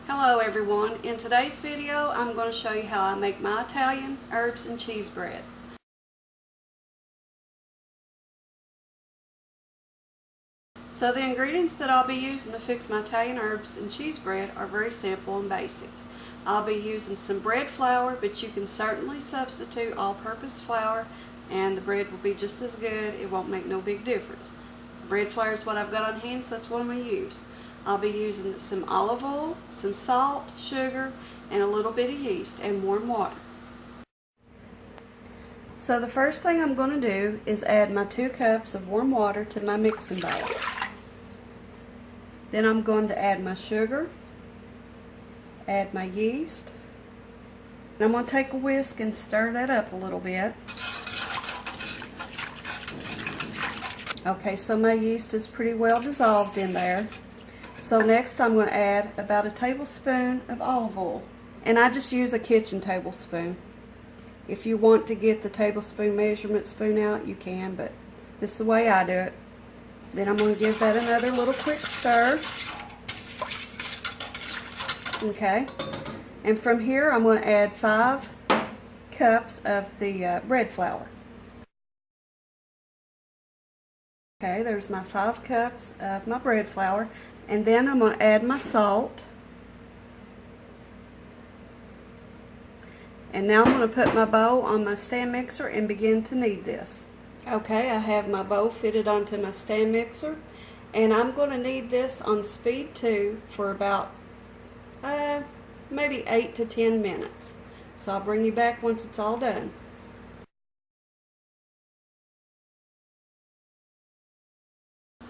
Hello everyone. In today's video I'm going to show you how I make my Italian herbs and cheese bread. So the ingredients that I'll be using to fix my Italian herbs and cheese bread are very simple and basic. I'll be using some bread flour, but you can certainly substitute all-purpose flour and the bread will be just as good. It won't make no big difference. Bread flour is what I've got on hand, so that's what I'm going to use. I'll be using some olive oil, some salt, sugar, and a little bit of yeast and warm water. So the first thing I'm going to do is add my 2 cups of warm water to my mixing bowl. Then I'm going to add my sugar, add my yeast, and I'm going to take a whisk and stir that up a little bit. Okay, so my yeast is pretty well dissolved in there. So next I'm going to add about a tablespoon of olive oil. And I just use a kitchen tablespoon. If you want to get the tablespoon measurement spoon out, you can, but this is the way I do it. Then I'm going to give that another little quick stir. Okay. And from here I'm going to add 5 cups of the bread flour. Okay, there's my 5 cups of my bread flour. And then I'm going to add my salt. And now I'm going to put my bowl on my stand mixer and begin to knead this. Okay, I have my bowl fitted onto my stand mixer. And I'm going to knead this on speed 2 for about maybe 8 to 10 minutes. So I'll bring you back once it's all done.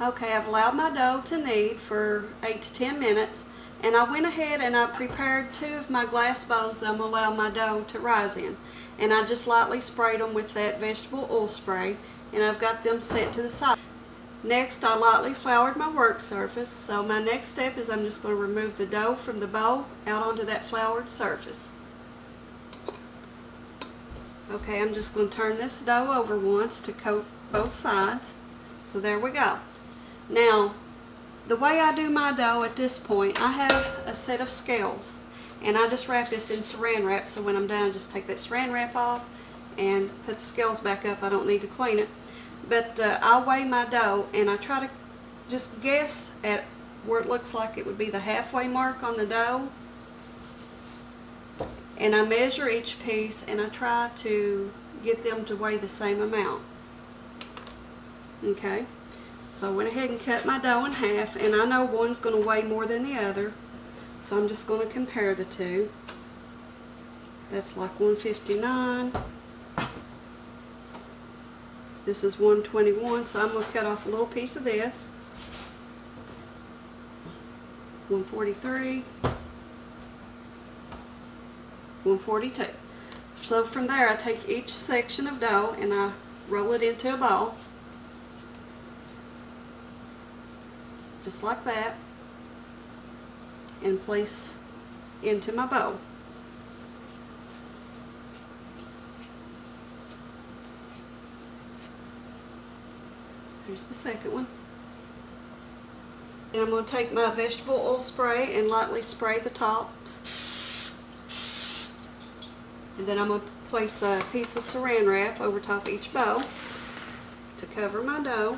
Okay, I've allowed my dough to knead for 8 to 10 minutes, and I went ahead and I prepared 2 of my glass bowls that I'm going to allow my dough to rise in. And I just lightly sprayed them with that vegetable oil spray, and I've got them set to the side. Next, I lightly floured my work surface, so my next step is I'm just going to remove the dough from the bowl out onto that floured surface. Okay, I'm just going to turn this dough over once to coat both sides. So there we go. Now, the way I do my dough at this point, I have a set of scales, and I just wrap this in saran wrap, so when I'm done I just take that saran wrap off and put the scales back up. I don't need to clean it. But I weigh my dough, and I try to just guess at where it looks like it would be the halfway mark on the dough. And I measure each piece, and I try to get them to weigh the same amount. Okay. So I went ahead and cut my dough in half, and I know one's going to weigh more than the other, so I'm just going to compare the two. That's like 159. This is 121, so I'm going to cut off a little piece of this. 143. 142. So from there I take each section of dough and I roll it into a ball. Just like that, and place into my bowl. Here's the second one. And I'm going to take my vegetable oil spray and lightly spray the tops. And then I'm going to place a piece of saran wrap over top of each bowl to cover my dough.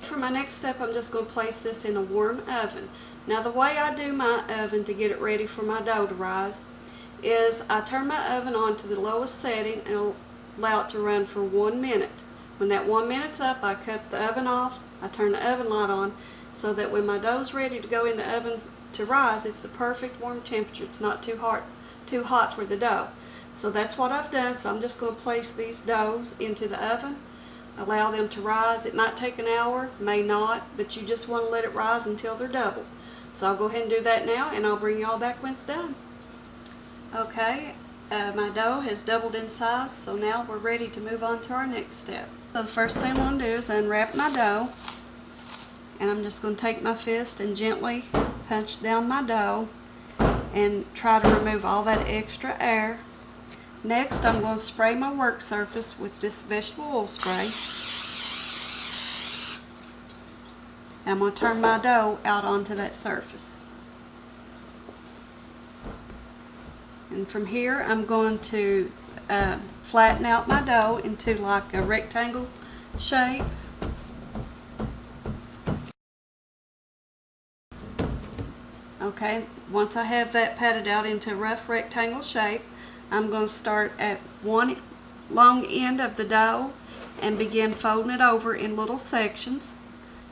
For my next step, I'm just going to place this in a warm oven. Now the way I do my oven to get it ready for my dough to rise is I turn my oven on to the lowest setting and allow it to run for 1 minute. When that 1 minute's up, I cut the oven off, I turn the oven light on, so that when my dough's ready to go in the oven to rise, it's the perfect warm temperature. It's not too hot for the dough. So that's what I've done. So I'm just going to place these doughs into the oven, allow them to rise. It might take an hour, may not, but you just want to let it rise until they're double. So I'll go ahead and do that now, and I'll bring you all back when it's done. Okay, my dough has doubled in size, so now we're ready to move on to our next step. So the first thing I'm going to do is unwrap my dough, and I'm just going to take my fist and gently punch down my dough and try to remove all that extra air. Next, I'm going to spray my work surface with this vegetable oil spray. And I'm going to turn my dough out onto that surface. And from here, I'm going to flatten out my dough into like a rectangle shape. Okay, once I have that patted out into a rough rectangle shape, I'm going to start at one long end of the dough and begin folding it over in little sections,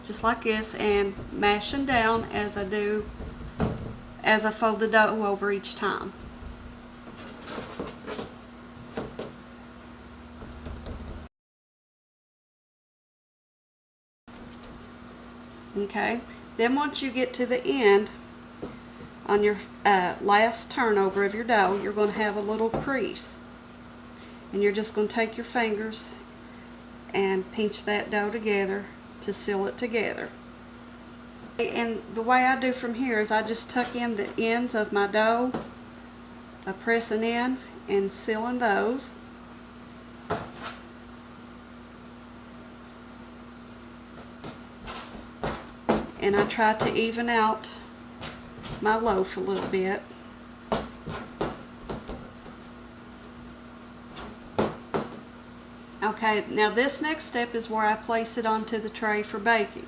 just like this, and mashing down as I fold the dough over each time. Okay, then once you get to the end, on your last turnover of your dough, you're going to have a little crease. And you're just going to take your fingers and pinch that dough together to seal it together. And the way I do from here is I just tuck in the ends of my dough, pressing in and sealing those. And I try to even out my loaf a little bit. Okay, now this next step is where I place it onto the tray for baking.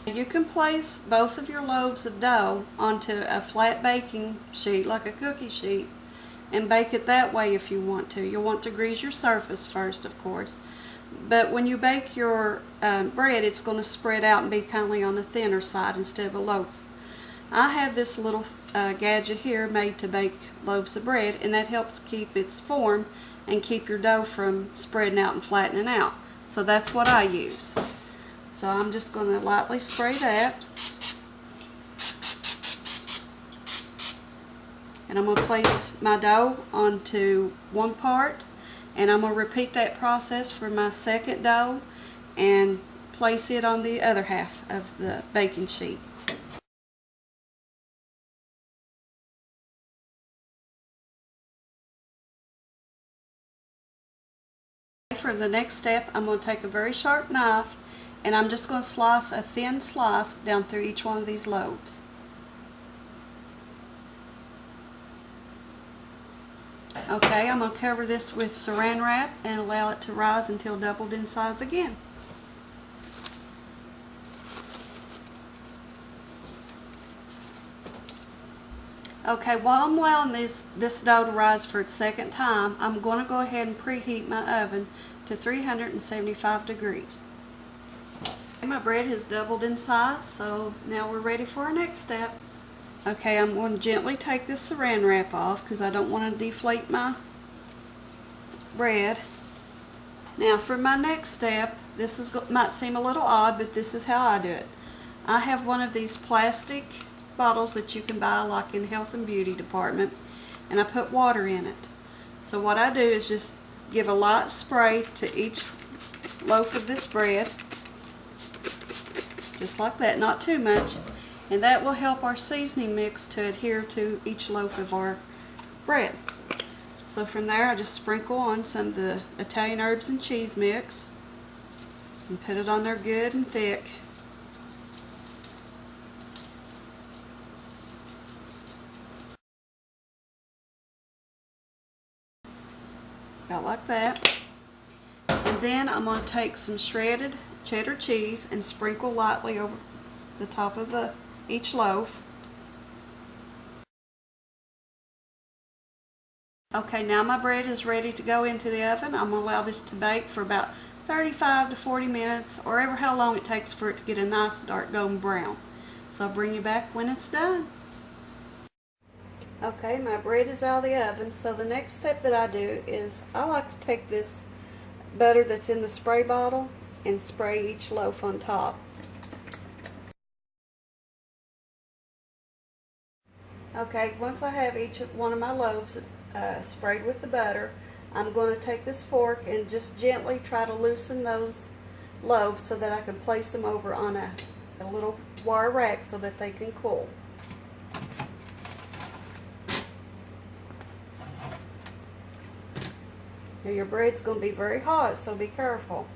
You can place both of your loaves of dough onto a flat baking sheet, like a cookie sheet, and bake it that way if you want to. You'll want to grease your surface first, of course. But when you bake your bread, it's going to spread out and be kind of on the thinner side instead of a loaf. I have this little gadget here made to bake loaves of bread, and that helps keep its form and keep your dough from spreading out and flattening out. So that's what I use. So I'm just going to lightly spray that. And I'm going to place my dough onto one part, and I'm going to repeat that process for my second dough and place it on the other half of the baking sheet. For the next step, I'm going to take a very sharp knife and I'm just going to slice a thin slice down through each one of these loaves. Okay, I'm going to cover this with saran wrap and allow it to rise until doubled in size again. Okay, while I'm allowing this dough to rise for its second time, I'm going to go ahead and preheat my oven to 375 degrees. My bread has doubled in size, so now we're ready for our next step. Okay, I'm going to gently take this saran wrap off because I don't want to deflate my bread. Now for my next step, might seem a little odd, but this is how I do it. I have one of these plastic bottles that you can buy like in health and beauty department, and I put water in it. So what I do is just give a light spray to each loaf of this bread, just like that, not too much, and that will help our seasoning mix to adhere to each loaf of our bread. So from there I just sprinkle on some of the Italian herbs and cheese mix and put it on there good and thick. About like that. And then I'm going to take some shredded cheddar cheese and sprinkle lightly over the top of each loaf. Okay, now my bread is ready to go into the oven. I'm going to allow this to bake for about 35 to 40 minutes, or ever how long it takes for it to get a nice dark golden brown. So I'll bring you back when it's done. Okay, my bread is out of the oven, so the next step that I do is I like to take this butter that's in the spray bottle and spray each loaf on top. Okay, once I have each one of my loaves sprayed with the butter, I'm going to take this fork and just gently try to loosen those loaves so that I can place them over on a little wire rack so that they can cool. Your bread's going to be very hot, so be careful.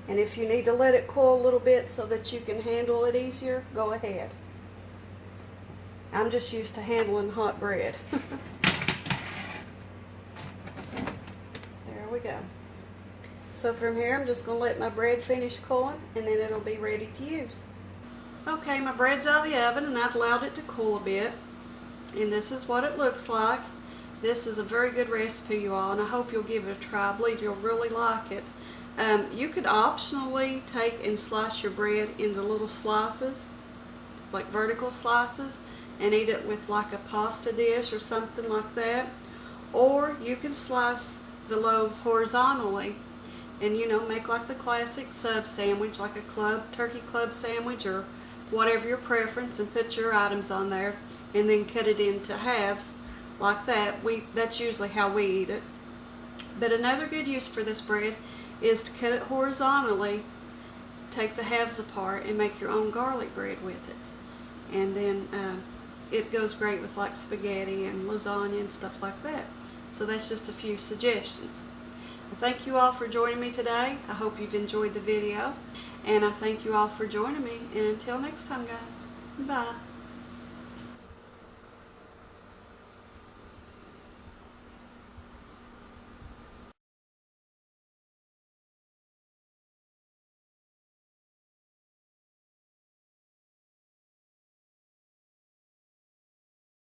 And if you need to let it cool a little bit so that you can handle it easier, go ahead. I'm just used to handling hot bread. There we go. So from here, I'm just going to let my bread finish cooling, and then it'll be ready to use. Okay, my bread's out of the oven, and I've allowed it to cool a bit. And this is what it looks like. This is a very good recipe, you all, and I hope you'll give it a try. I believe you'll really like it. You could optionally take and slice your bread into little slices, like vertical slices, and eat it with like a pasta dish or something like that. Or you can slice the loaves horizontally and, you know, make like the classic sub sandwich, like a turkey club sandwich or whatever your preference, and put your items on there and then cut it into halves like that. That's usually how we eat it. But another good use for this bread is to cut it horizontally, take the halves apart, and make your own garlic bread with it. And then it goes great with like spaghetti and lasagna and stuff like that. So that's just a few suggestions. Thank you all for joining me today. I hope you've enjoyed the video, and I thank you all for joining me, and until next time, guys, bye.